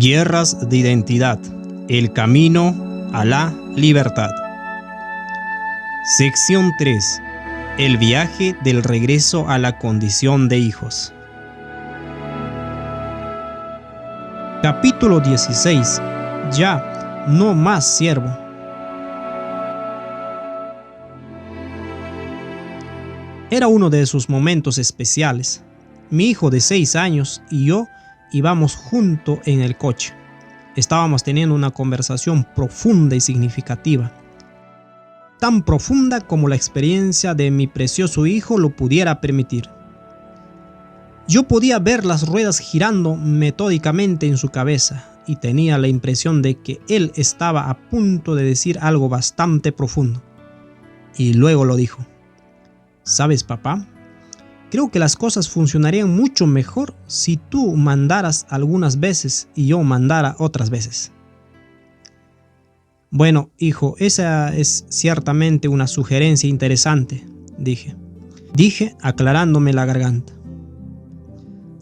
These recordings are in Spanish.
Guerras de identidad. El camino a la libertad. Sección 3. El viaje del regreso a la condición de hijos. Capítulo 16. Ya no más siervo. Era uno de esos momentos especiales. Mi hijo de 6 años y yo íbamos juntos en el coche. Estábamos teniendo una conversación profunda y significativa. Tan profunda como la experiencia de mi precioso hijo lo pudiera permitir. Yo podía ver las ruedas girando metódicamente en su cabeza y tenía la impresión de que él estaba a punto de decir algo bastante profundo. Y luego lo dijo. ¿Sabes, papá? Creo que las cosas funcionarían mucho mejor si tú mandaras algunas veces y yo mandara otras veces. Bueno, hijo, esa es ciertamente una sugerencia interesante, dije aclarándome la garganta.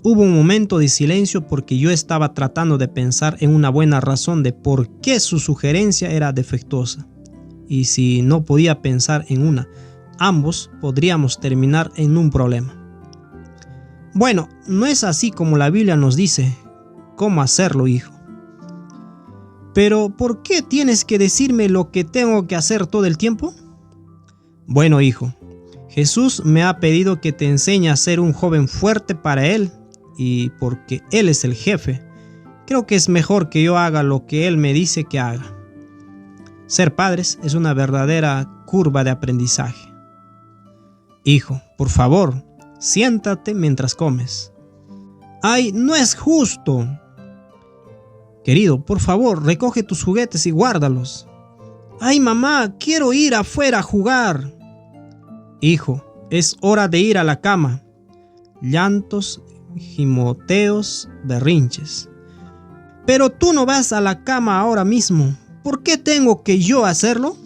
Hubo un momento de silencio porque yo estaba tratando de pensar en una buena razón de por qué su sugerencia era defectuosa. Y si no podía pensar en una, ambos podríamos terminar en un problema. Bueno, no es así como la Biblia nos dice cómo hacerlo, hijo. Pero, ¿por qué tienes que decirme lo que tengo que hacer todo el tiempo? Bueno, hijo, Jesús me ha pedido que te enseñe a ser un joven fuerte para Él, y porque Él es el jefe, creo que es mejor que yo haga lo que Él me dice que haga. Ser padres es una verdadera curva de aprendizaje. Hijo, por favor, siéntate mientras comes. ¡Ay, no es justo! Querido, por favor, recoge tus juguetes y guárdalos. ¡Ay, mamá, quiero ir afuera a jugar! Hijo, es hora de ir a la cama. Llantos, gimoteos, berrinches. Pero tú no vas a la cama ahora mismo. ¿Por qué tengo que yo hacerlo?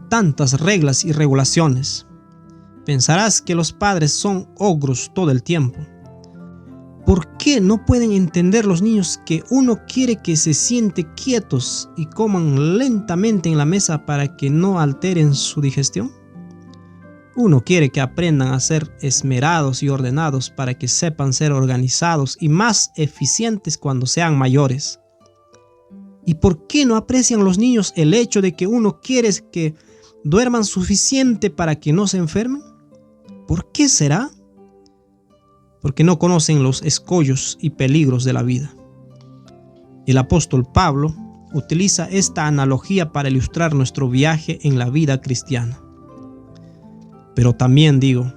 Tantas reglas y regulaciones. Pensarás que los padres son ogros todo el tiempo. ¿Por qué no pueden entender los niños que uno quiere que se sienten quietos y coman lentamente en la mesa para que no alteren su digestión? Uno quiere que aprendan a ser esmerados y ordenados para que sepan ser organizados y más eficientes cuando sean mayores. ¿Y por qué no aprecian los niños el hecho de que uno quiere que duerman suficiente para que no se enfermen? ¿Por qué será? Porque no conocen los escollos y peligros de la vida. El apóstol Pablo utiliza esta analogía para ilustrar nuestro viaje en la vida cristiana. Pero también digo,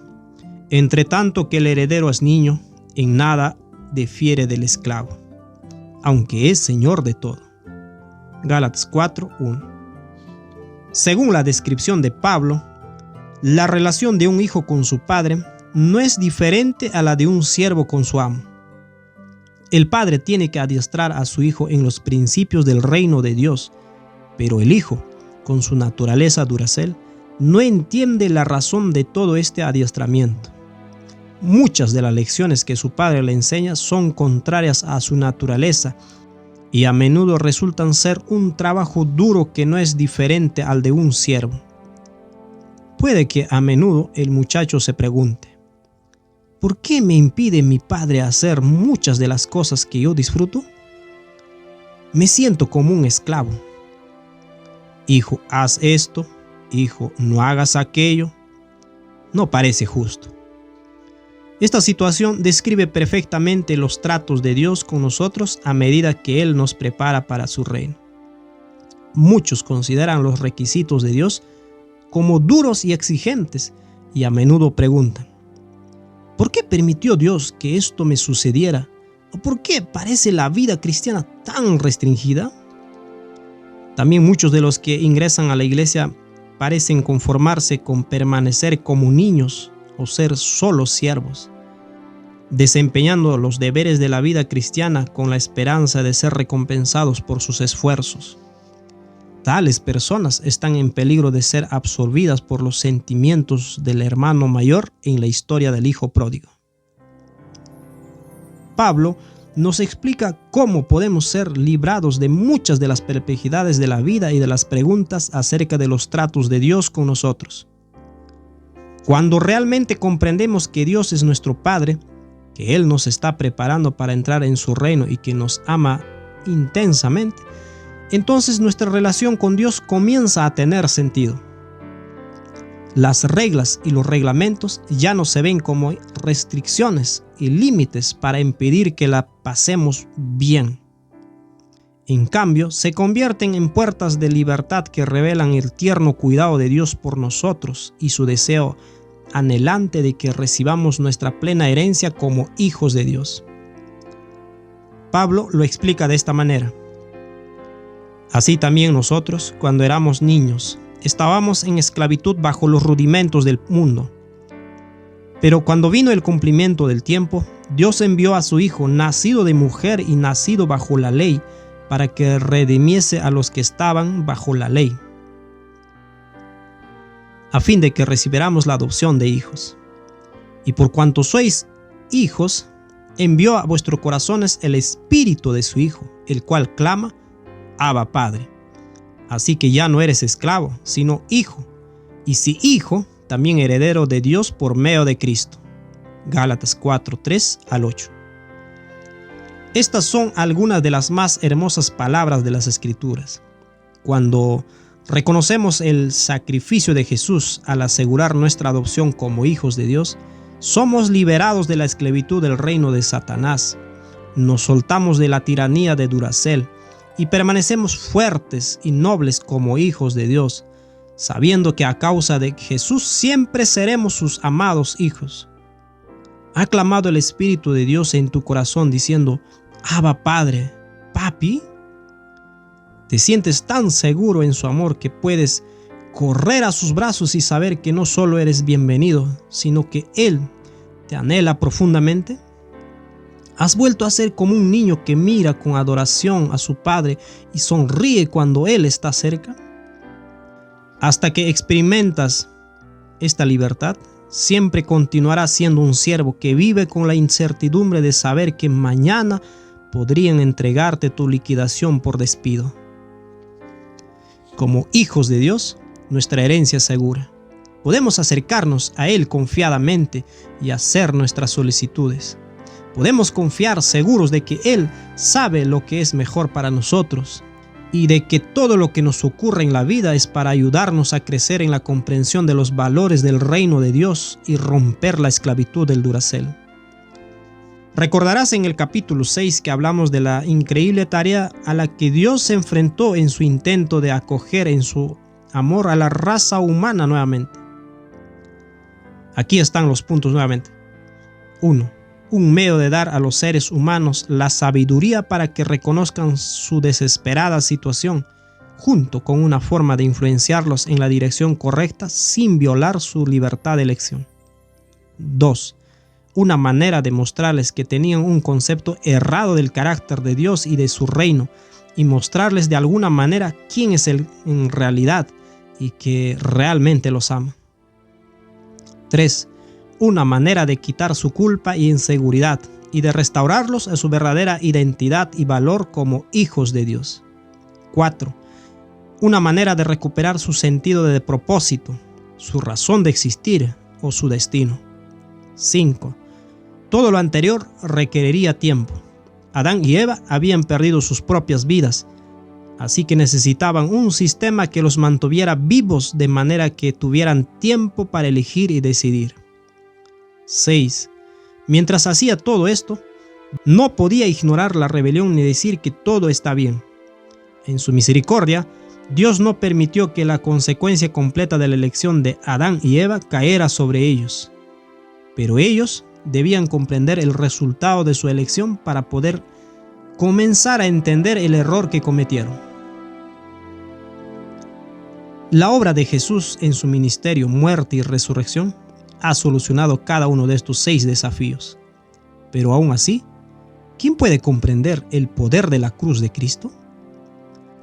entre tanto que el heredero es niño, en nada difiere del esclavo, aunque es señor de todo. Gálatas 4:1. Según la descripción de Pablo, la relación de un hijo con su padre no es diferente a la de un siervo con su amo. El padre tiene que adiestrar a su hijo en los principios del reino de Dios, pero el hijo, con su naturaleza duracel, no entiende la razón de todo este adiestramiento. Muchas de las lecciones que su padre le enseña son contrarias a su naturaleza y a menudo resultan ser un trabajo duro que no es diferente al de un siervo. Puede que a menudo el muchacho se pregunte, ¿por qué me impide mi padre hacer muchas de las cosas que yo disfruto? Me siento como un esclavo. Hijo, haz esto. Hijo, no hagas aquello. No parece justo. Esta situación describe perfectamente los tratos de Dios con nosotros a medida que Él nos prepara para su reino. Muchos consideran los requisitos de Dios como duros y exigentes y a menudo preguntan, ¿por qué permitió Dios que esto me sucediera? ¿O por qué parece la vida cristiana tan restringida? También muchos de los que ingresan a la iglesia parecen conformarse con permanecer como niños o ser solo siervos, desempeñando los deberes de la vida cristiana con la esperanza de ser recompensados por sus esfuerzos. Tales personas están en peligro de ser absorbidas por los sentimientos del hermano mayor en la historia del hijo pródigo. Pablo nos explica cómo podemos ser librados de muchas de las perplejidades de la vida y de las preguntas acerca de los tratos de Dios con nosotros. Cuando realmente comprendemos que Dios es nuestro Padre, que Él nos está preparando para entrar en su reino y que nos ama intensamente, entonces nuestra relación con Dios comienza a tener sentido. Las reglas y los reglamentos ya no se ven como restricciones y límites para impedir que la pasemos bien. En cambio, se convierten en puertas de libertad que revelan el tierno cuidado de Dios por nosotros y su deseo anhelante de que recibamos nuestra plena herencia como hijos de Dios. Pablo lo explica de esta manera. Así también nosotros, cuando éramos niños, estábamos en esclavitud bajo los rudimentos del mundo. Pero cuando vino el cumplimiento del tiempo, Dios envió a su Hijo, nacido de mujer y nacido bajo la ley, para que redimiese a los que estaban bajo la ley, a fin de que recibiéramos la adopción de hijos. Y por cuanto sois hijos, envió a vuestros corazones el Espíritu de su Hijo, el cual clama, Abba Padre. Así que ya no eres esclavo, sino hijo, y si hijo, también heredero de Dios por medio de Cristo. Gálatas 4, 3 al 8. Estas son algunas de las más hermosas palabras de las Escrituras. Cuando reconocemos el sacrificio de Jesús al asegurar nuestra adopción como hijos de Dios, somos liberados de la esclavitud del reino de Satanás, nos soltamos de la tiranía de Duracell y permanecemos fuertes y nobles como hijos de Dios, sabiendo que a causa de Jesús siempre seremos sus amados hijos. ¿Ha clamado el Espíritu de Dios en tu corazón diciendo, Abba Padre, Papi? ¿Te sientes tan seguro en su amor que puedes correr a sus brazos y saber que no solo eres bienvenido, sino que Él te anhela profundamente? ¿Has vuelto a ser como un niño que mira con adoración a su padre y sonríe cuando Él está cerca? Hasta que experimentas esta libertad, siempre continuarás siendo un siervo que vive con la incertidumbre de saber que mañana podrían entregarte tu liquidación por despido. Como hijos de Dios, nuestra herencia es segura. Podemos acercarnos a Él confiadamente y hacer nuestras solicitudes. Podemos confiar seguros de que Él sabe lo que es mejor para nosotros y de que todo lo que nos ocurre en la vida es para ayudarnos a crecer en la comprensión de los valores del reino de Dios y romper la esclavitud del Duracell. Recordarás en el capítulo 6 que hablamos de la increíble tarea a la que Dios se enfrentó en su intento de acoger en su amor a la raza humana nuevamente. Aquí están los puntos nuevamente. 1. Un medio de dar a los seres humanos la sabiduría para que reconozcan su desesperada situación, junto con una forma de influenciarlos en la dirección correcta sin violar su libertad de elección. 2. Una manera de mostrarles que tenían un concepto errado del carácter de Dios y de su reino, y mostrarles de alguna manera quién es Él en realidad y que realmente los ama. 3. Una manera de quitar su culpa y inseguridad y de restaurarlos a su verdadera identidad y valor como hijos de Dios. 4. Una manera de recuperar su sentido de propósito, su razón de existir o su destino. 5. Todo lo anterior requeriría tiempo. Adán y Eva habían perdido sus propias vidas, así que necesitaban un sistema que los mantuviera vivos de manera que tuvieran tiempo para elegir y decidir. 6. Mientras hacía todo esto, no podía ignorar la rebelión ni decir que todo está bien. En su misericordia, Dios no permitió que la consecuencia completa de la elección de Adán y Eva cayera sobre ellos. Pero ellos debían comprender el resultado de su elección para poder comenzar a entender el error que cometieron. La obra de Jesús en su ministerio, muerte y resurrección ha solucionado cada uno de estos 6 desafíos. Pero aún así, ¿quién puede comprender el poder de la cruz de Cristo?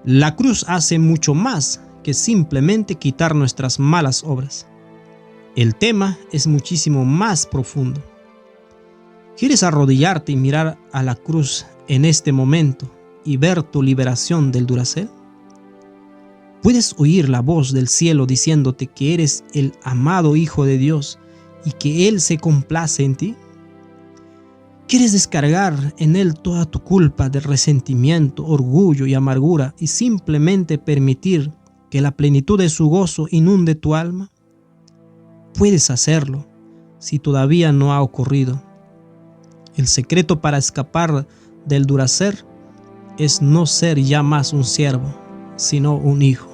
La cruz hace mucho más que simplemente quitar nuestras malas obras. El tema es muchísimo más profundo. ¿Quieres arrodillarte y mirar a la cruz en este momento y ver tu liberación del Duracell? ¿Puedes oír la voz del cielo diciéndote que eres el amado Hijo de Dios y que Él se complace en ti? ¿Quieres descargar en Él toda tu culpa de resentimiento, orgullo y amargura y simplemente permitir que la plenitud de su gozo inunde tu alma? Puedes hacerlo si todavía no ha ocurrido. El secreto para escapar del Duracell es no ser ya más un siervo, sino un hijo.